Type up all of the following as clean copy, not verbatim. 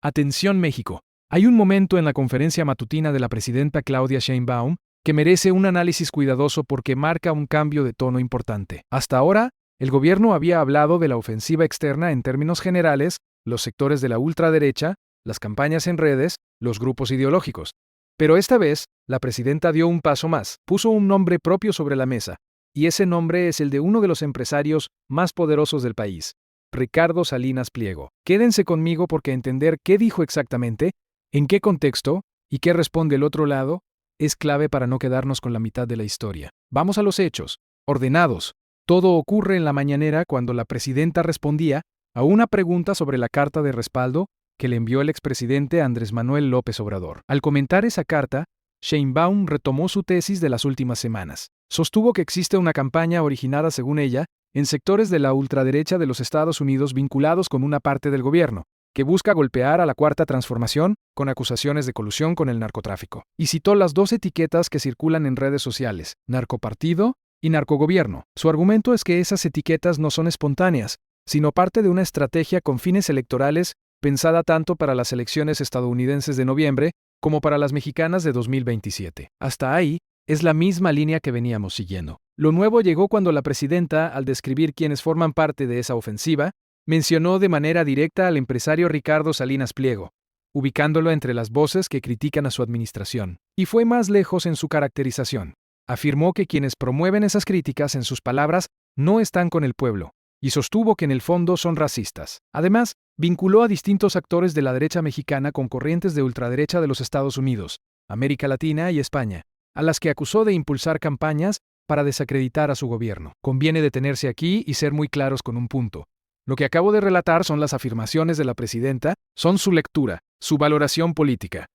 Atención México. Hay un momento en la conferencia matutina de la presidenta Claudia Sheinbaum que merece un análisis cuidadoso porque marca un cambio de tono importante. Hasta ahora, el gobierno había hablado de la ofensiva externa en términos generales, los sectores de la ultraderecha, las campañas en redes, los grupos ideológicos. Pero esta vez, la presidenta dio un paso más, puso un nombre propio sobre la mesa, y ese nombre es el de uno de los empresarios más poderosos del país, Ricardo Salinas Pliego. Quédense conmigo porque entender qué dijo exactamente, en qué contexto y qué responde el otro lado es clave para no quedarnos con la mitad de la historia. Vamos a los hechos, ordenados. Todo ocurre en la mañanera cuando la presidenta respondía a una pregunta sobre la carta de respaldo que le envió el expresidente Andrés Manuel López Obrador. Al comentar esa carta, Sheinbaum retomó su tesis de las últimas semanas. Sostuvo que existe una campaña originada, según ella, en sectores de la ultraderecha de los Estados Unidos vinculados con una parte del gobierno, que busca golpear a la Cuarta Transformación con acusaciones de colusión con el narcotráfico. Y citó las dos etiquetas que circulan en redes sociales, narcopartido y narcogobierno. Su argumento es que esas etiquetas no son espontáneas, sino parte de una estrategia con fines electorales pensada tanto para las elecciones estadounidenses de noviembre como para las mexicanas de 2027. Hasta ahí, es la misma línea que veníamos siguiendo. Lo nuevo llegó cuando la presidenta, al describir quienes forman parte de esa ofensiva, mencionó de manera directa al empresario Ricardo Salinas Pliego, ubicándolo entre las voces que critican a su administración. Y fue más lejos en su caracterización. Afirmó que quienes promueven esas críticas, en sus palabras, no están con el pueblo, y sostuvo que en el fondo son racistas. Además, vinculó a distintos actores de la derecha mexicana con corrientes de ultraderecha de los Estados Unidos, América Latina y España, a las que acusó de impulsar campañas para desacreditar a su gobierno. Conviene detenerse aquí y ser muy claros con un punto. Lo que acabo de relatar son las afirmaciones de la presidenta, son su lectura, su valoración política.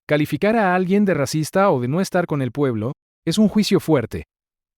Calificar a alguien de racista o de no estar con el pueblo es un juicio fuerte,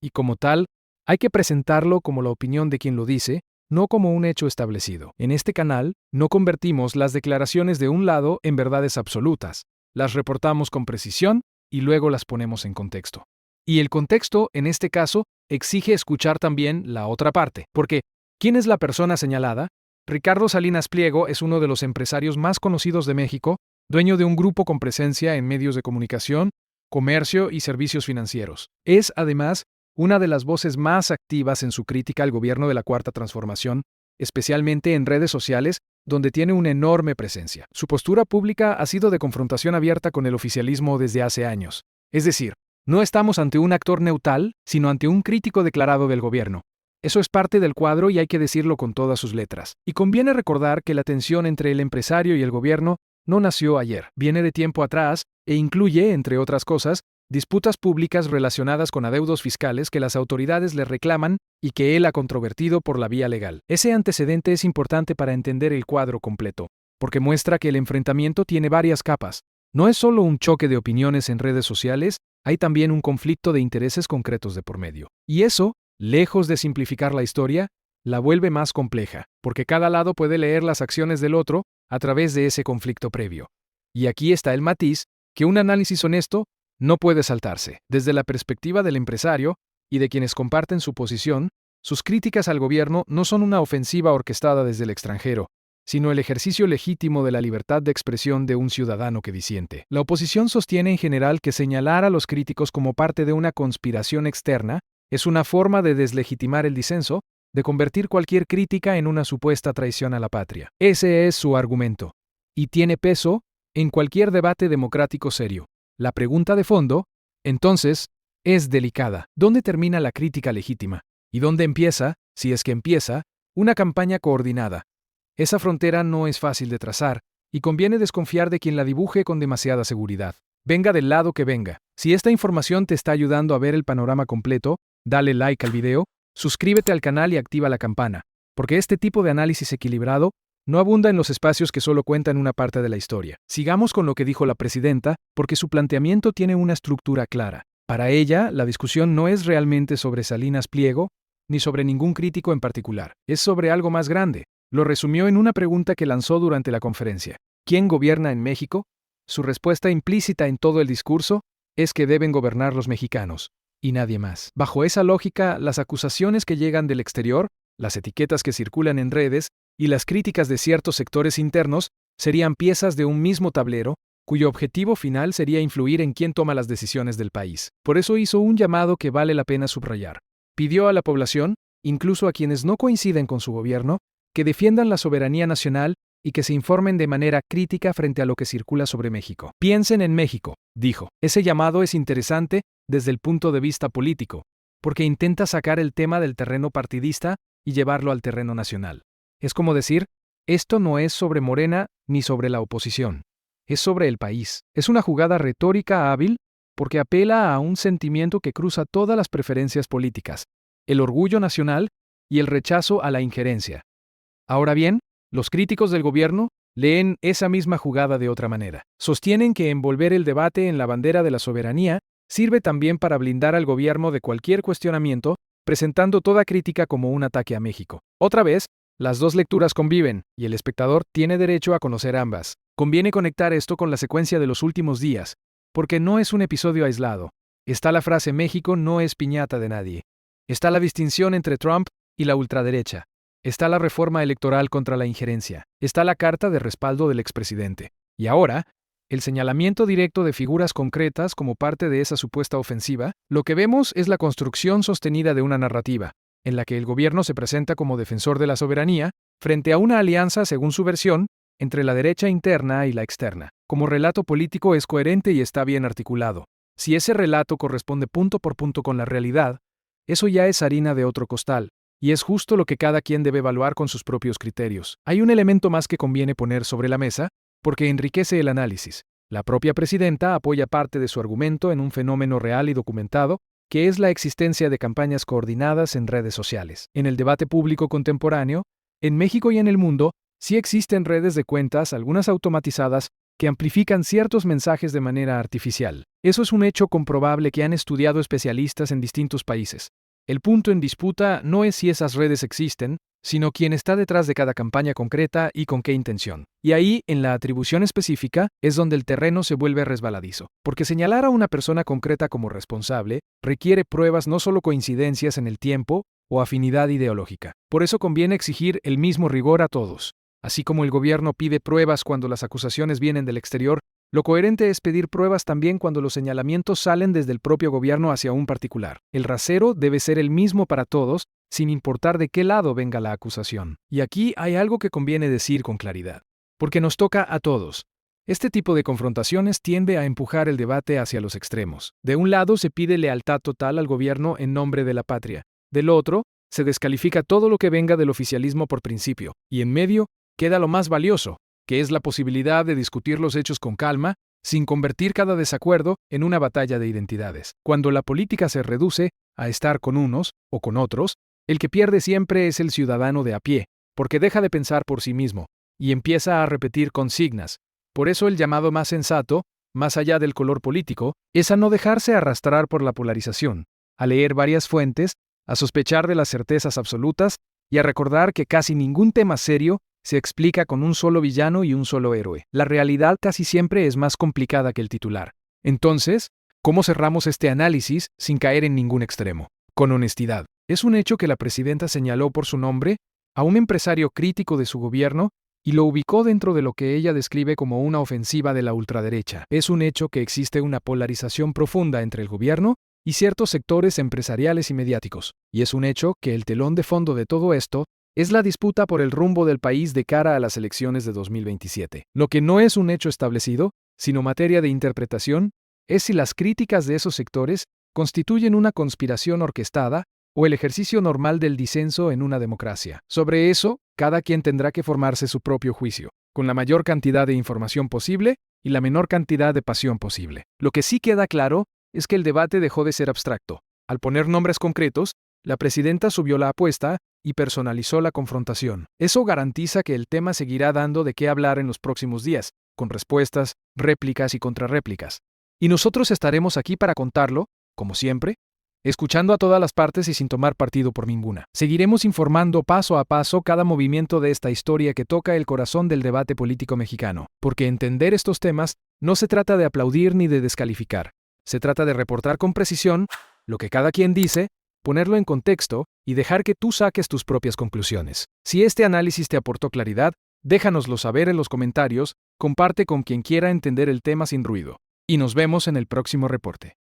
y como tal, hay que presentarlo como la opinión de quien lo dice, no como un hecho establecido. En este canal, no convertimos las declaraciones de un lado en verdades absolutas, las reportamos con precisión y luego las ponemos en contexto. Y el contexto, en este caso, exige escuchar también la otra parte, porque ¿quién es la persona señalada? Ricardo Salinas Pliego es uno de los empresarios más conocidos de México, dueño de un grupo con presencia en medios de comunicación, comercio y servicios financieros. Es, además, una de las voces más activas en su crítica al gobierno de la Cuarta Transformación, especialmente en redes sociales, donde tiene una enorme presencia. Su postura pública ha sido de confrontación abierta con el oficialismo desde hace años. Es decir, no estamos ante un actor neutral, sino ante un crítico declarado del gobierno. Eso es parte del cuadro y hay que decirlo con todas sus letras. Y conviene recordar que la tensión entre el empresario y el gobierno no nació ayer, viene de tiempo atrás e incluye, entre otras cosas, disputas públicas relacionadas con adeudos fiscales que las autoridades le reclaman y que él ha controvertido por la vía legal. Ese antecedente es importante para entender el cuadro completo, porque muestra que el enfrentamiento tiene varias capas. No es solo un choque de opiniones en redes sociales, hay también un conflicto de intereses concretos de por medio. Y eso, lejos de simplificar la historia, la vuelve más compleja, porque cada lado puede leer las acciones del otro a través de ese conflicto previo. Y aquí está el matiz, que un análisis honesto no puede saltarse. Desde la perspectiva del empresario y de quienes comparten su posición, sus críticas al gobierno no son una ofensiva orquestada desde el extranjero, sino el ejercicio legítimo de la libertad de expresión de un ciudadano que disiente. La oposición sostiene en general que señalar a los críticos como parte de una conspiración externa es una forma de deslegitimar el disenso, de convertir cualquier crítica en una supuesta traición a la patria. Ese es su argumento, y tiene peso en cualquier debate democrático serio. La pregunta de fondo, entonces, es delicada. ¿Dónde termina la crítica legítima? ¿Y dónde empieza, si es que empieza, una campaña coordinada? Esa frontera no es fácil de trazar, y conviene desconfiar de quien la dibuje con demasiada seguridad. Venga del lado que venga. Si esta información te está ayudando a ver el panorama completo, dale like al video, suscríbete al canal y activa la campana, porque este tipo de análisis equilibrado no abunda en los espacios que solo cuentan una parte de la historia. Sigamos con lo que dijo la presidenta, porque su planteamiento tiene una estructura clara. Para ella, la discusión no es realmente sobre Salinas Pliego, ni sobre ningún crítico en particular. Es sobre algo más grande. Lo resumió en una pregunta que lanzó durante la conferencia. ¿Quién gobierna en México? Su respuesta implícita en todo el discurso es que deben gobernar los mexicanos, y nadie más. Bajo esa lógica, las acusaciones que llegan del exterior, las etiquetas que circulan en redes y las críticas de ciertos sectores internos serían piezas de un mismo tablero, cuyo objetivo final sería influir en quién toma las decisiones del país. Por eso hizo un llamado que vale la pena subrayar. Pidió a la población, incluso a quienes no coinciden con su gobierno, que defiendan la soberanía nacional y que se informen de manera crítica frente a lo que circula sobre México. Piensen en México, dijo. Ese llamado es interesante desde el punto de vista político, porque intenta sacar el tema del terreno partidista y llevarlo al terreno nacional. Es como decir, esto no es sobre Morena ni sobre la oposición. Es sobre el país. Es una jugada retórica hábil porque apela a un sentimiento que cruza todas las preferencias políticas, el orgullo nacional y el rechazo a la injerencia. Ahora bien, los críticos del gobierno leen esa misma jugada de otra manera. Sostienen que envolver el debate en la bandera de la soberanía sirve también para blindar al gobierno de cualquier cuestionamiento, presentando toda crítica como un ataque a México. Otra vez, las dos lecturas conviven, y el espectador tiene derecho a conocer ambas. Conviene conectar esto con la secuencia de los últimos días, porque no es un episodio aislado. Está la frase México no es piñata de nadie. Está la distinción entre Trump y la ultraderecha. Está la reforma electoral contra la injerencia. Está la carta de respaldo del expresidente. Y ahora, el señalamiento directo de figuras concretas como parte de esa supuesta ofensiva. Lo que vemos es la construcción sostenida de una narrativa, en la que el gobierno se presenta como defensor de la soberanía, frente a una alianza, según su versión, entre la derecha interna y la externa. Como relato político es coherente y está bien articulado. Si ese relato corresponde punto por punto con la realidad, eso ya es harina de otro costal, y es justo lo que cada quien debe evaluar con sus propios criterios. Hay un elemento más que conviene poner sobre la mesa, porque enriquece el análisis. La propia presidenta apoya parte de su argumento en un fenómeno real y documentado, que es la existencia de campañas coordinadas en redes sociales. En el debate público contemporáneo, en México y en el mundo, sí existen redes de cuentas, algunas automatizadas, que amplifican ciertos mensajes de manera artificial. Eso es un hecho comprobable que han estudiado especialistas en distintos países. El punto en disputa no es si esas redes existen, sino quién está detrás de cada campaña concreta y con qué intención. Y ahí, en la atribución específica, es donde el terreno se vuelve resbaladizo. Porque señalar a una persona concreta como responsable requiere pruebas, no solo coincidencias en el tiempo o afinidad ideológica. Por eso conviene exigir el mismo rigor a todos. Así como el gobierno pide pruebas cuando las acusaciones vienen del exterior, lo coherente es pedir pruebas también cuando los señalamientos salen desde el propio gobierno hacia un particular. El rasero debe ser el mismo para todos, sin importar de qué lado venga la acusación. Y aquí hay algo que conviene decir con claridad. Porque nos toca a todos. Este tipo de confrontaciones tiende a empujar el debate hacia los extremos. De un lado se pide lealtad total al gobierno en nombre de la patria. Del otro, se descalifica todo lo que venga del oficialismo por principio. Y en medio, queda lo más valioso, que es la posibilidad de discutir los hechos con calma, sin convertir cada desacuerdo en una batalla de identidades. Cuando la política se reduce a estar con unos o con otros, el que pierde siempre es el ciudadano de a pie, porque deja de pensar por sí mismo, y empieza a repetir consignas. Por eso el llamado más sensato, más allá del color político, es a no dejarse arrastrar por la polarización, a leer varias fuentes, a sospechar de las certezas absolutas y a recordar que casi ningún tema serio se explica con un solo villano y un solo héroe. La realidad casi siempre es más complicada que el titular. Entonces, ¿cómo cerramos este análisis sin caer en ningún extremo? Con honestidad. Es un hecho que la presidenta señaló por su nombre a un empresario crítico de su gobierno y lo ubicó dentro de lo que ella describe como una ofensiva de la ultraderecha. Es un hecho que existe una polarización profunda entre el gobierno y ciertos sectores empresariales y mediáticos. Y es un hecho que el telón de fondo de todo esto es la disputa por el rumbo del país de cara a las elecciones de 2027. Lo que no es un hecho establecido, sino materia de interpretación, es si las críticas de esos sectores constituyen una conspiración orquestada o el ejercicio normal del disenso en una democracia. Sobre eso, cada quien tendrá que formarse su propio juicio, con la mayor cantidad de información posible y la menor cantidad de pasión posible. Lo que sí queda claro es que el debate dejó de ser abstracto. Al poner nombres concretos, la presidenta subió la apuesta y personalizó la confrontación. Eso garantiza que el tema seguirá dando de qué hablar en los próximos días, con respuestas, réplicas y contrarréplicas. Y nosotros estaremos aquí para contarlo, como siempre, escuchando a todas las partes y sin tomar partido por ninguna. Seguiremos informando paso a paso cada movimiento de esta historia que toca el corazón del debate político mexicano, porque entender estos temas no se trata de aplaudir ni de descalificar. Se trata de reportar con precisión lo que cada quien dice, ponerlo en contexto y dejar que tú saques tus propias conclusiones. Si este análisis te aportó claridad, Déjanoslo saber en los comentarios, comparte con quien quiera entender el tema sin ruido. Y nos vemos en el próximo reporte.